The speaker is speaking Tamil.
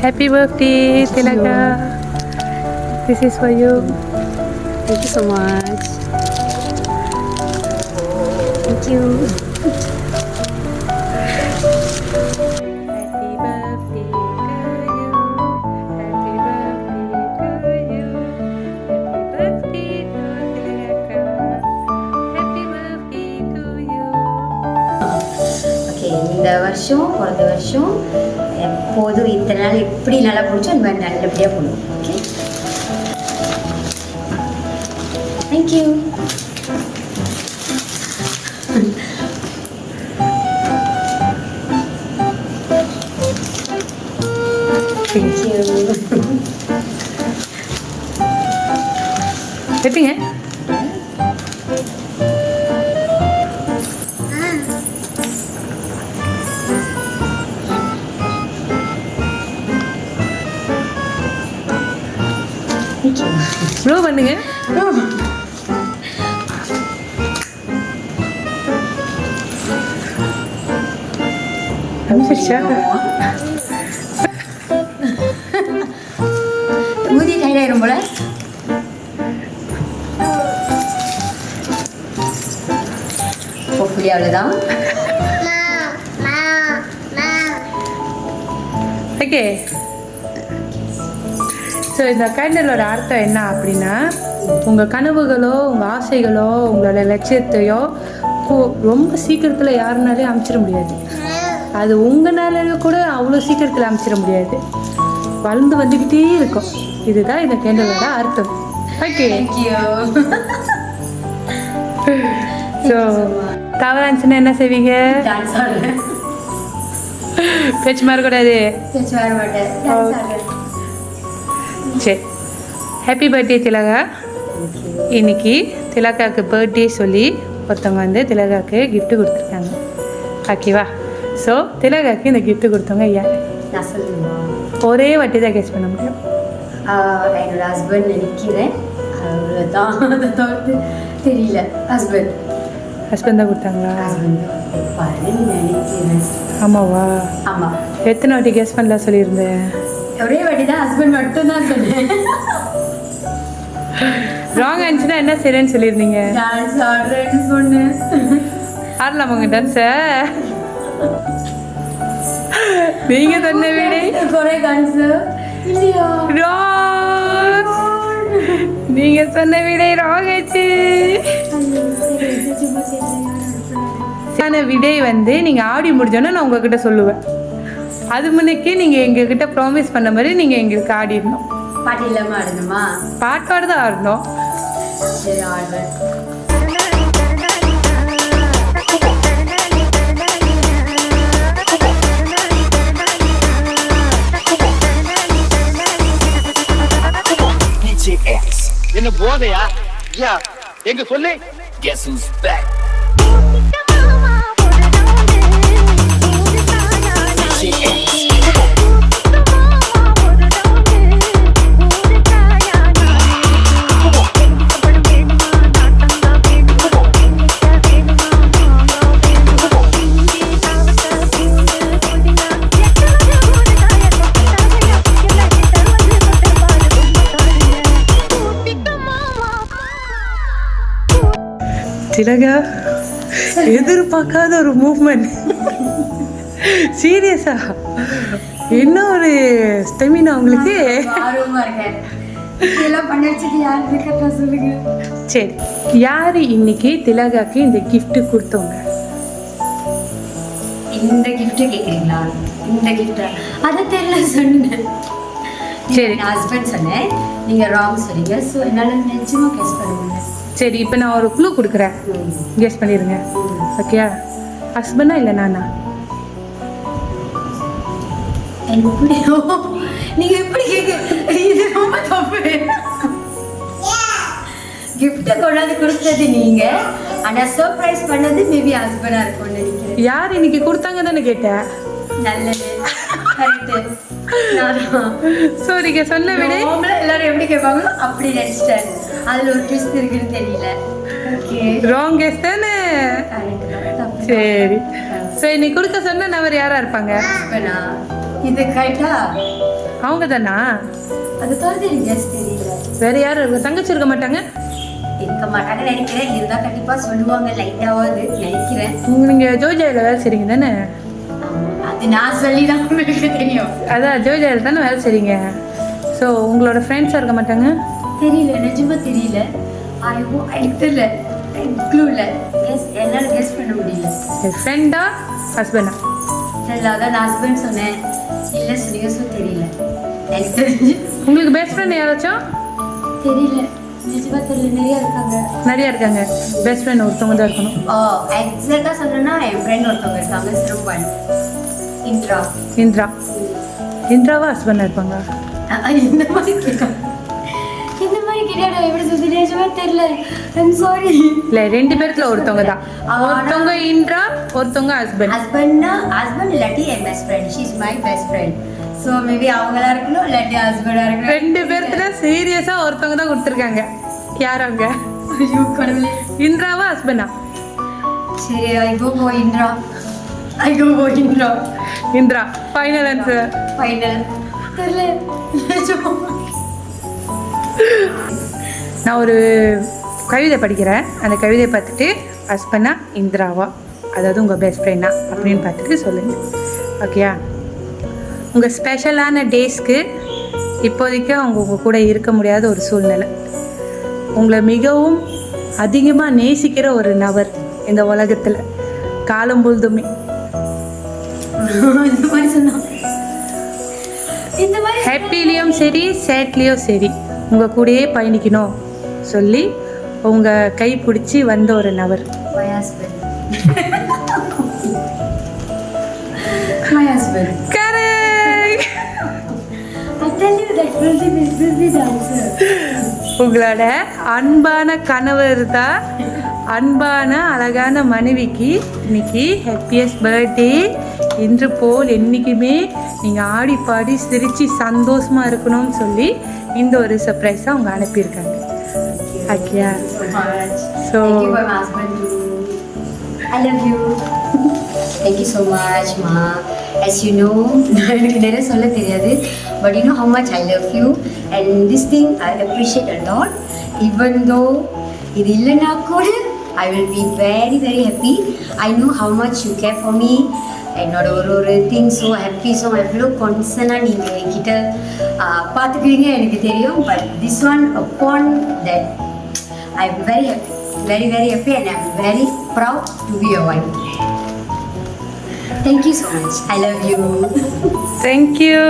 Happy birthday, Tilaka. This is for you. Thank you so much. Thank you. Happy birthday to you. Happy birthday to you. Happy birthday to Tilaka. Happy birthday to you. Okay, இந்த வருஷம் பிறந்த வருஷம் எப்போதும் இத்தனை நாள் எப்படி நல்லா பிடிச்சோ அந்த மாதிரி நல்லபடியாக போகணும். Okay, thank you. தேங்க்யூ. எப்படிங்க? ப்ளோ பண்ணுங்க. ஊதி கையிலாயிரும் போல. ஹோப்ஃபுல்லி அவ்வளோதான். ஓகே, ஸோ இந்த கேண்டலோட அர்த்தம் என்ன அப்படின்னா, உங்கள் கனவுகளோ உங்கள் ஆசைகளோ உங்களோட லட்சியத்தையோ ரொம்ப சீக்கிரத்தில் யாருனாலையும் அமைச்சிட முடியாது. அது உங்களால கூட அவ்வளோ சீக்கிரத்தில் அமைச்சிட முடியாது. வளர்ந்து வந்துக்கிட்டே இருக்கும். இதுதான் இந்த கேண்டலோட அர்த்தம். Okay, thank you. ஸோ தவறாச்சுன்னா என்ன செய்வீங்க? டான்ஸ் ஆடுறேன். பேச்சு மாறக்கூடாது. பேச்சு வர மாட்டேன். டான்ஸ் ஆடுறேன். சரி, ஹாப்பி பர்த்டே திலகா. இன்னைக்கு திலகாவுக்கு பர்த்டே சொல்லி ஒருத்தவங்க வந்து திலகாவுக்கு கிஃப்ட் கொடுத்துருக்காங்க. ஓகேவா? ஸோ திலகாவுக்கு இந்த கிஃப்ட் கொடுத்தவங்க யார்? நான் சொல்லுமா? ஒரே வாட்டி தான் கெஸ் பண்ண முடியும். என்னோட ஹஸ்பண்ட் நினைக்கிறேன். அவ்வளோதான், அதை தவிர்த்து தெரியல. ஹஸ்பண்ட் தான் கொடுத்தாங்களா? ஹஸ்பண்ட் நினைக்கிறேன். ஆமாவா? ஆமாம். எத்தனை வாட்டி கெஸ் பண்ணலாம் சொல்லியிருந்தேன்? ஒரே வாட்டி தான் ஹஸ்பண்ட் மட்டும்தான் சொன்னேன். ராங் ஆன்சர்னா என்ன செய்யறேன்னு சொல்லியிருந்தீங்க? டான்ஸ் ஆடுறேன்னு சொன்னேன். ஆடலாம் உங்க டான்ஸை. நீங்க சொன்ன விடை குறை டான்ஸ் இல்லையா? ராங். நீங்க சொன்ன விடை ராங் ஆச்சு. விடை வந்து நீங்க ஆடி முடிஞ்சோன்னா நான் உங்ககிட்ட சொல்லுவேன். அது முன்னுக்கே நீங்கள் எங்ககிட்ட ப்ராமிஸ் பண்ண மாதிரி நீங்கள் எங்களுக்கு ஆடிடணும். பாட்டு இல்லாமல் ஆடணுமா? பாட்டோடு தான் ஆடணும். சரி, ஆடுவேன். என்ன போதையா? எங்க சொல்லு. Guess who's back? திலகா, எதிர்பார்க்காத ஒரு மூவ்மெண்ட். சீரியஸா என்ன ஒரு ஸ்டெமினா உங்களுக்கு? ஆர்வமா இருக்கேன். இதெல்லாம் பண்ணி வச்சுட்டு யார் இருக்கா சொல்லுங்க. சரி, யார் இன்னைக்கு திலகாக்கு இந்த கிஃப்ட் கொடுத்தவங்க? இந்த கிஃப்ட் கேட்குறீங்களா? இந்த கிஃப்டா? அதை தெரியல சொன்னேன். சரி, ஹஸ்பண்ட் சொன்னேன். நீங்கள் ராங் சொன்னீங்க. ஸோ என்னால் நிச்சயமாக கெஸ் பண்ணுங்க. சரி, இப்போ நான் ஒரு க்ளூ கொடுக்குறேன், கெஸ் பண்ணிடுங்க. ஓகே, ஹஸ்பண்டா இல்லை நானா? எப்படி நீங்கள் எப்படி கேட்க? இது ரொம்ப தப்பு. கிஃப்ட்டை கொண்டாந்து கொடுத்தது நீங்கள், ஆனால் சர்ப்ரைஸ் பண்ணது மேபி ஹஸ்பண்டாக இருக்கும்னு நினைக்கிறேன். யார் இன்னைக்கு கொடுத்தாங்க தானே கேட்டேன். நல்லது, கரெக்டு. ஸோ நீங்கள் சொன்ன விட எல்லாரும் எப்படி கேட்பாங்களோ அப்படி நினைச்சிட்டேன். அதில் ஒரு ட்விஸ்ட் இருக்குன்னு தெரியல. ஓகே, ராங் கெஸ் தானே. சரி, ஸோ இன்னைக்கு கொடுக்க சொன்ன நபர் யாரா இருப்பாங்க? இது கரெக்டா? அவங்க தானா? அது தவிர எனக்கு கெஸ் தெரியல. வேற யாரும் இருக்க தங்கச்சி இருக்க மாட்டாங்க? இருக்க மாட்டாங்க நினைக்கிறேன். இருந்தா கண்டிப்பா சொல்லுவாங்க லைட்டாவது நினைக்கிறேன். நீங்கள் ஜோஜாயில் வேலை செய்கிறீங்க தானே? அது நான் சொல்லி தான் உங்களுக்கு தெரியும். அதான் ஜோஜாயில் தானே வேலை செய்கிறீங்க. ஸோ உங்களோட ஃப்ரெண்ட்ஸாக இருக்க மாட்டாங்க? தெரியல, நிஜமா தெரியல. எனக்கு தெரியல, க்ளூ இல்லை. என்னால் கெஸ் பண்ண முடியல. ஃப்ரெண்டா ஹஸ்பண்டா? தெரியல, அதான் நான் ஹஸ்பண்ட் சொன்னேன். இல்லை சீரியஸும் தெரியல. எனக்கு தெரிஞ்சு உங்களுக்கு பெஸ்ட் ஃப்ரெண்ட் யாராச்சும்? தெரியல, நிஜமா தெரியல. நிறையா இருக்காங்க. பெஸ்ட் ஃப்ரெண்ட் ஒருத்தவங்க தான் இருக்கணும். எக்ஸாக்டாக சொன்னேன்னா என் ஃப்ரெண்ட் ஒருத்தவங்க இருக்காங்க. சிறப்பான் இந்திரா. இந்திராவா ஹஸ்பண்டாக இருப்பாங்க? இந்த மாதிரி கேட்காங்க. இந்த மாதிரி கேட்டா எப்படி சொல்லி நிஜமா தெரியல. I'm sorry. இல்லை, 2 பேர்த்துல ஒருத்தவங்க தான். ஒருத்தவங்க இந்திரா, ஒருத்தவங்க ஹஸ்பண்ட். ஹஸ்பண்ட் இல்லாட்டி என் best friend. She is my best friend. So maybe அவங்களா இருக்கணும், இல்லாட்டி ஹஸ்பண்டாக இருக்கணும். 2 பேர்த்துல சீரியஸாக ஒருத்தவங்க தான் கொடுத்துருக்காங்க. யார் அவங்க? ஐயோ கடவுளே. இந்திராவா ஹஸ்பண்டா? சரி, I go Indira. Indira final answer. Final தெரியல. நான் ஒரு கவிதை படிக்கிறேன். அந்த கவிதையை பார்த்துட்டு ஹஸ்பண்டா இந்திராவா, அதாவது உங்கள் பெஸ்ட் ஃப்ரெண்டா அப்படின்னு பார்த்துட்டு சொல்லுங்கள். ஓகேயா? உங்கள் ஸ்பெஷலான டேஸ்க்கு இப்போதைக்கு அவங்க உங்கள் கூட இருக்க முடியாத ஒரு சூழ்நிலை. உங்களை மிகவும் அதிகமாக நேசிக்கிற ஒரு நபர் இந்த உலகத்தில் காலம் பொழுதுமே. இந்த மாதிரி சொன்னா இந்த மாதிரி ஹாப்பிலையும் சரி சேட்லேயும் சரி உங்கள் கூடயே பயணிக்கணும் சொல்லி உங்கள் கை பிடிச்சி வந்த ஒரு நபர். my husband. My husband. Correct. I tell you that will be the answer. உங்களோட அன்பான கணவர் தான் அன்பான அழகான மனைவிக்கு இன்னைக்கு ஹாப்பியஸ்ட் பர்த்டே. இன்று போல் என்றைக்குமே நீங்கள் ஆடி பாடி சிரித்து சந்தோஷமாக இருக்கணும்னு சொல்லி இந்த ஒரு சர்ப்ரைஸாக அவங்க அனுப்பியிருக்காங்க. ஓகேயா? So much. So- Thank you for my husband too. I love you. Thank you so much, Ma. As you know, எனக்கு நிறைய சொல்ல தெரியாது, but you know how much I love you, and this thing I appreciate a lot. Even though இது இல்லைனா கூட I will be very very happy. I know how much you care for me. என்னோட ஒரு திங் ஸோ ஹாப்பி, ஸோ எவ்வளோ கான்சர்னாக நீங்கள் என்கிட்ட பார்த்துக்குவீங்க எனக்கு தெரியும். But this one upon that I am very happy, very very happy, and I am very proud to be your wife. Thank you so much. I love you. Thank you.